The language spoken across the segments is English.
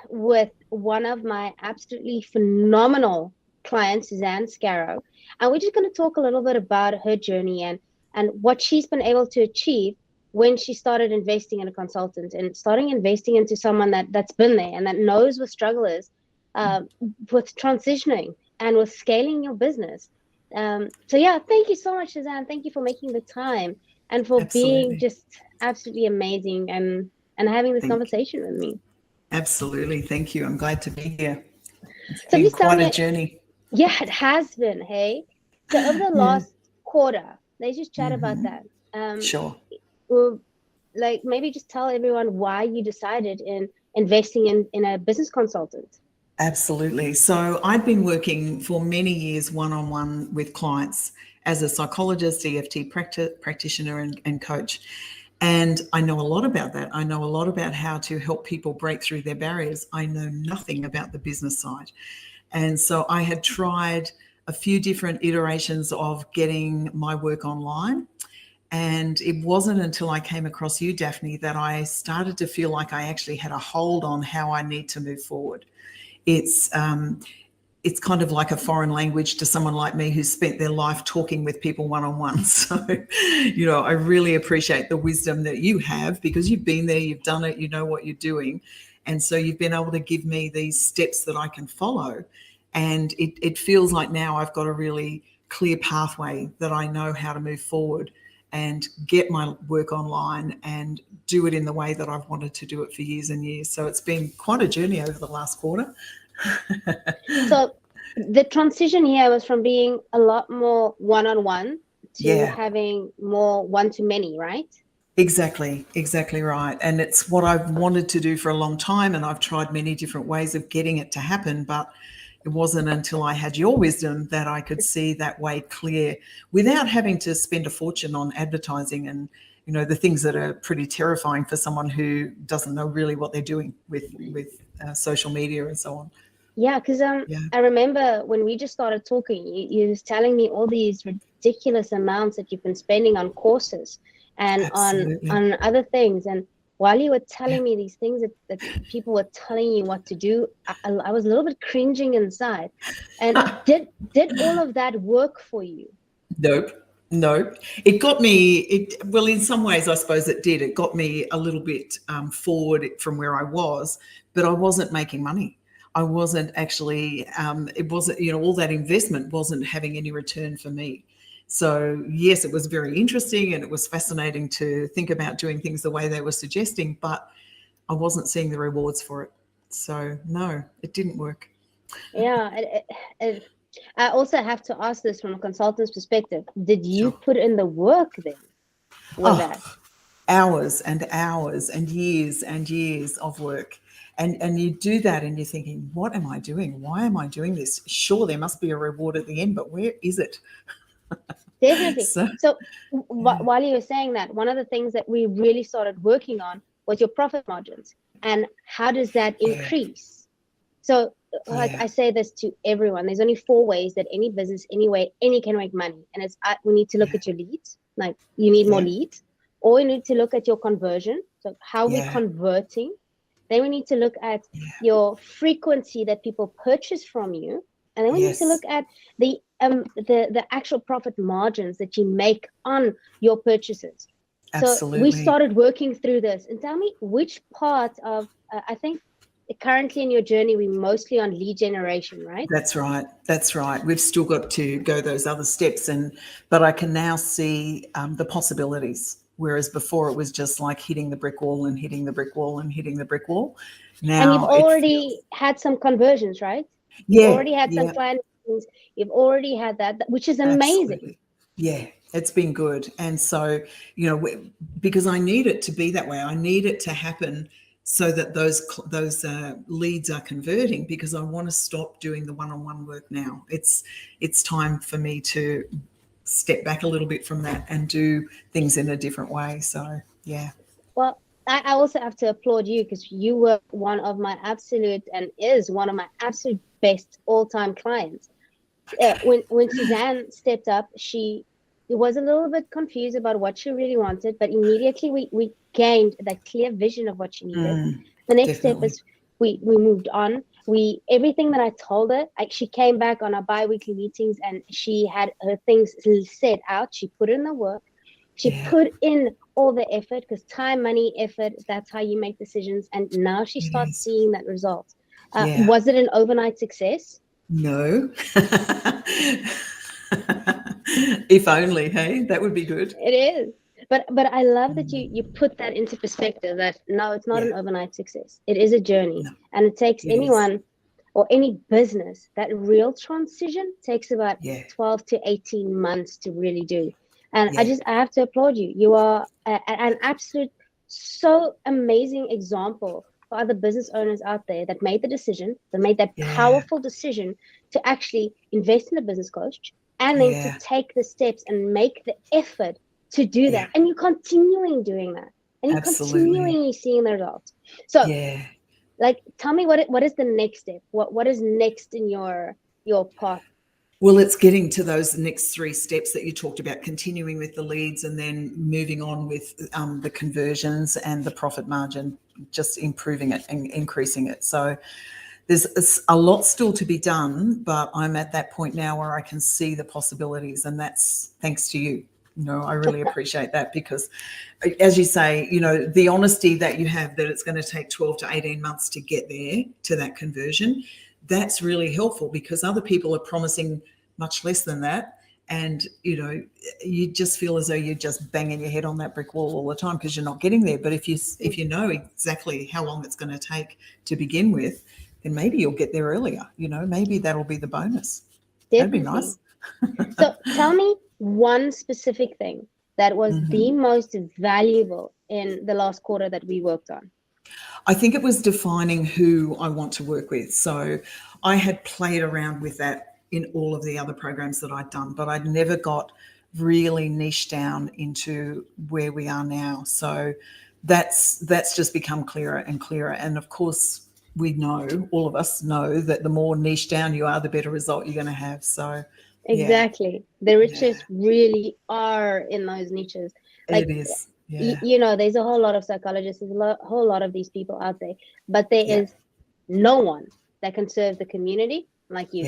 with one of my absolutely phenomenal clients, Suzanne Scarrow. And we're just going to talk a little bit about her journey and what she's been able to achieve when she started investing in a consultant and starting investing into someone that's been there and that knows what struggle is, uh, with transitioning and with scaling your business. So yeah, thank you so much, Suzanne. Thank you for making the time and for being Absolutely. just absolutely amazing and having this Thank conversation with me. Absolutely. Thank you. I'm glad to be here. It's So been please tell quite a me, journey. yeah, it has been, hey. So over the Yeah. last quarter, let's just chat about that. Um, Sure. well, like maybe just tell everyone why you decided in investing in a business consultant. Absolutely. So I'd been working for many years one on one with clients as a psychologist, EFT practitioner, and coach. And I know a lot about that. I know a lot about how to help people break through their barriers. I know nothing about the business side. And so I had tried a few different iterations of getting my work online. And it wasn't until I came across you, Daphne, that I started to feel like I actually had a hold on how I need to move forward. It's it's kind of like a foreign language to someone like me who's spent their life talking with people one on one. So, I really appreciate the wisdom that you have because you've been there, you've done it, you know what you're doing. And so you've been able to give me these steps that I can follow. And it feels like now I've got a really clear pathway that I know how to move forward and get my work online and do it in the way that I've wanted to do it for years and years. So it's been quite a journey over the last quarter. So the transition here was from being a lot more one-on-one to Yeah, having more one-to-many, right? exactly right. And it's what I've wanted to do for a long time. And I've tried many different ways of getting it to happen. But it wasn't until I had your wisdom that I could see that way clear without having to spend a fortune on advertising and, the things that are pretty terrifying for someone who doesn't know really what they're doing with social media and so on. Yeah, because Yeah, I remember when we just started talking, you was telling me all these ridiculous amounts that you've been spending on courses and absolutely. on other things. And while you were Yeah. telling me these things that people were telling you what to do, I was a little bit cringing inside. And did all of that work for you? Nope. Nope. It got me, well, in some ways, I suppose it did. It got me a little bit forward from where I was, but I wasn't making money. I wasn't actually, it wasn't, all that investment wasn't having any return for me. So, yes, it was very interesting and it was fascinating to think about doing things the way they were suggesting, but I wasn't seeing the rewards for it. So, no, it didn't work. Yeah, I also have to ask this from a consultant's perspective. Did you Sure. put in the work then with Oh, that? hours and hours and years of work. And you do that and you're thinking, what am I doing? Why am I doing this? Sure, there must be a reward at the end, but where is it? Definitely. So, So while you were saying that, one of the things that we really started working on was your profit margins and how does that yeah, increase? So like yeah, I say this to everyone, there's only four ways that any business, anyway, any can make money. And it's we need to look yeah, at your leads, like you need more yeah, leads, or we need to look at your conversion. So how we yeah, converting. Then we need to look at yeah, your frequency that people purchase from you. And then we need to yes, look at the actual profit margins that you make on your purchases. So we absolutely. started working through this. And tell me which part of I think currently in your journey we're mostly on lead generation, right? That's right. That's right. We've still got to go those other steps, but I can now see the possibilities. Whereas before it was just like hitting the brick wall and hitting the brick wall and hitting the brick wall. And you've Now it already feels, had some conversions, right? You've yeah, already had some yeah, client meetings. You've already had that, which is amazing. absolutely. Yeah, it's been good. And so, because I need it to be that way, I need it to happen so that those leads are converting because I want to stop doing the one-on-one work now. It's time for me to step back a little bit from that and do things in a different way. So, yeah. Well, I also have to applaud you because you were one of my absolute and is one of my absolute best all-time clients. Okay. When Suzanne stepped up, she was a little bit confused about what she really wanted, but immediately we gained that clear vision of what she needed. The next step Definitely. we moved on. Everything that I told her, she came back on our bi-weekly meetings, and she had her things set out. She put in the work. She put in all the effort, because time, money, effort, that's how you make decisions. And now she starts seeing that result. Was it an overnight success? No. If only, hey, that would be good. It is. But I love that you put that into perspective, that no, it's not an overnight success. It is a journey. No, And it takes it anyone is. or any business, that real transition takes about 12 to 18 months to really do. And I have to applaud you. You are an absolute, so amazing example for other business owners out there that made the decision, that made that powerful decision to actually invest in a business coach, and then to take the steps and make the effort to do that. And you're continuing doing that. And you're continually seeing the results. So like, tell me what is the next step? What is next in your path? Well, it's getting to those next 3 steps that you talked about, continuing with the leads and then moving on with the conversions and the profit margin, just improving it and increasing it. So there's a lot still to be done, but I'm at that point now where I can see the possibilities, and that's thanks to you. I really appreciate that, because as you say, the honesty that you have, that it's going to take 12 to 18 months to get there to that conversion, that's really helpful, because other people are promising much less than that. And, you just feel as though you're just banging your head on that brick wall all the time because you're not getting there. But if you know exactly how long it's going to take to begin with, then maybe you'll get there earlier. Maybe that'll be the bonus. Definitely. That'd be nice. So tell me one specific thing that was the most valuable in the last quarter that we worked on. I think it was defining who I want to work with. So I had played around with that in all of the other programs that I'd done, but I'd never got really niche down into where we are now. So that's just become clearer and clearer. And of course, we know, all of us know, that the more niche down you are, the better result you're going to have. So exactly, the richest really are in those niches. Like, it is. There's a whole lot of psychologists, there's a whole lot of these people out there, but there is no one that can serve the community like you.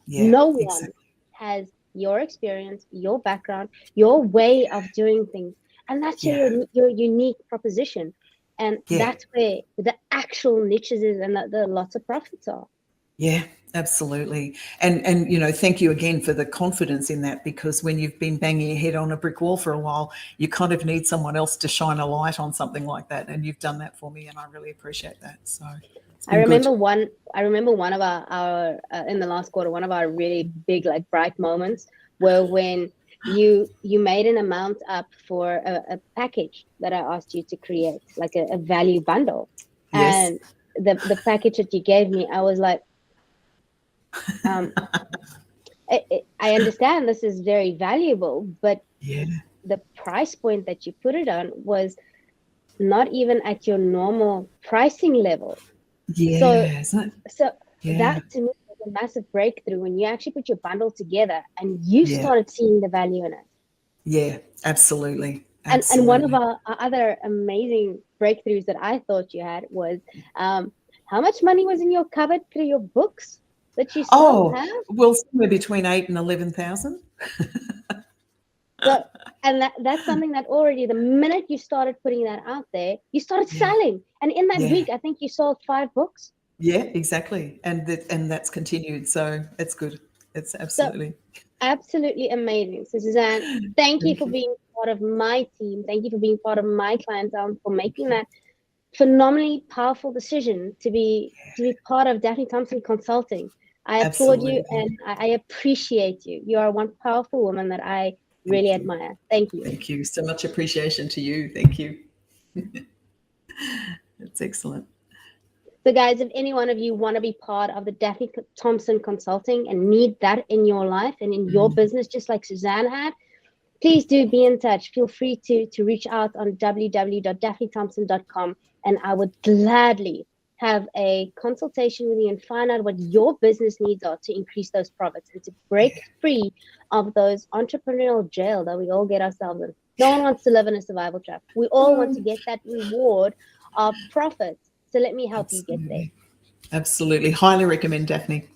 No one has your experience, your background, your way of doing things, and that's your unique proposition. And that's where the actual niches is, and the lots of profits are. Yeah, absolutely. And thank you again for the confidence in that, because when you've been banging your head on a brick wall for a while, you kind of need someone else to shine a light on something like that. And you've done that for me, and I really appreciate that. So I remember one of our in the last quarter, one of our really big, like, bright moments were when you made an amount up for a package that I asked you to create, like a value bundle. And the package that you gave me, I was like, I understand this is very valuable, but the price point that you put it on was not even at your normal pricing level. So that to me was a massive breakthrough, when you actually put your bundle together and you started seeing the value in it. Yeah, absolutely. And one of our other amazing breakthroughs that I thought you had was how much money was in your cupboard through your books that you still have? Well, somewhere between 8,000 and 11,000. So, and that's something that already, the minute you started putting that out there, you started selling. And in that week, I think you sold 5 books. Yeah, exactly. And that's continued. So it's good. It's absolutely. So, absolutely amazing. So, Suzanne, thank you for being part of my team. Thank you for being part of my clientele, for making that phenomenally powerful decision to be part of Daphne Thompson Consulting. I applaud you, and I appreciate you. You are one powerful woman that I really admire. Thank you. Thank you. So much appreciation to you. Thank you. That's excellent. So guys, if any one of you want to be part of the Daphne Thompson Consulting and need that in your life and in your business, just like Suzanne had, please do be in touch. Feel free to reach out on www.daphnethompson.com, and I would gladly have a consultation with you and find out what your business needs are to increase those profits and to break free of those entrepreneurial jail that we all get ourselves in. No one wants to live in a survival trap. We all want to get that reward of profits So let me help you get there. Absolutely. Absolutely. Highly recommend Daphne.